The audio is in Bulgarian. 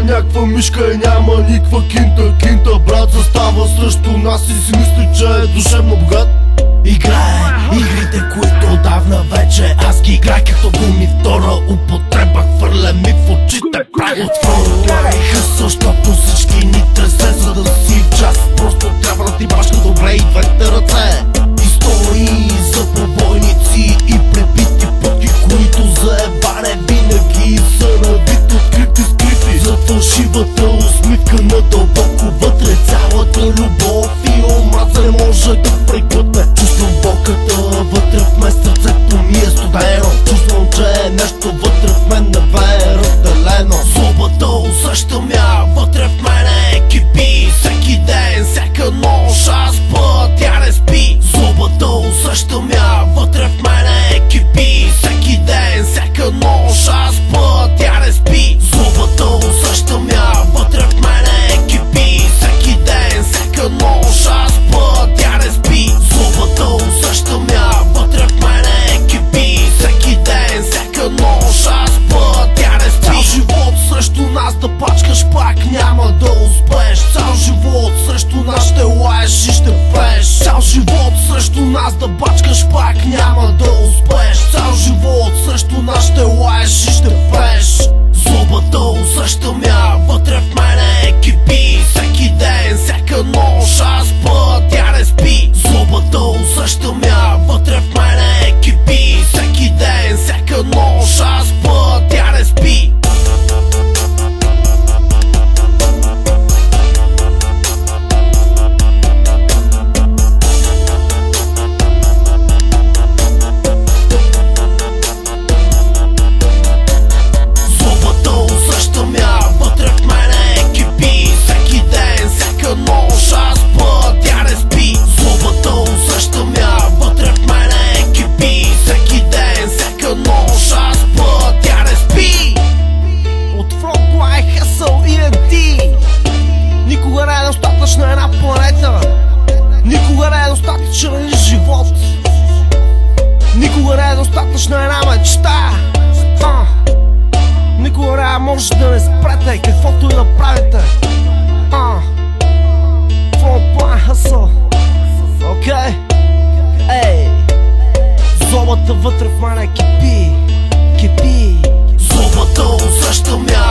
някаква мишка и няма никаква кинта. Брат застава срещу нас и си мисли, че е душевно богат. Играе игрите, които отдавна вече аз ги играй като гуми втора употреба. Хвърля ми в очите прави отвориха, защото всички ни тресе, за да си в час. Просто трябва да ти башка добре и двете ръце. Истории за побойници и пребити пъти, които за ебане винаги са навити, открити, скрити. За фалшивата усмивка на дълбоко вътре цялата любов и омраза не може да преглътне. Чувствам болката вътре в мен, сърцето ми е студено. Чувствам, че нещо вътре в мен не бе разделено. Злобата усещам я вътре в мене кипи. Всеки ден, всяка нощ аз спа, тя не спи. Злобата усещам я вътре в мене кипи. Всеки ден, всяка нощ аз спа, тя не спи. Злобата усещам я вътре в мене кипи. Всеки ден, всяка нощ аз спа, тя не спи. Злобата усещам я вътре в мене кипи. Всеки ден, всяка нощ аз спа, тя не спи. Цял живот срещу нас да пачкаш, пак няма да успееш. Цял живот срещу нас ще лаеш и ще пееш. Цял живот срещу нас да бачкаш, пак няма да успееш. Цял живот срещу нас ще лаеш и ще пееш. Злобата усещам я вътре в мене кипи. Всеки ден, всяка нощ аз спа, тя не спи. Злобата усещам я вътре в мене кипи. Всеки ден, всяка нощ аз спа, тя не спи. Никога не е достатъчна една планета. Никога не е достатъчен живот. Никога не е достатъчна една мечта. Никога не може да не спрете каквото и да правите. Full plan hustle. Окей? Ей, злобата вътре в мене кипи. Злобата усещам я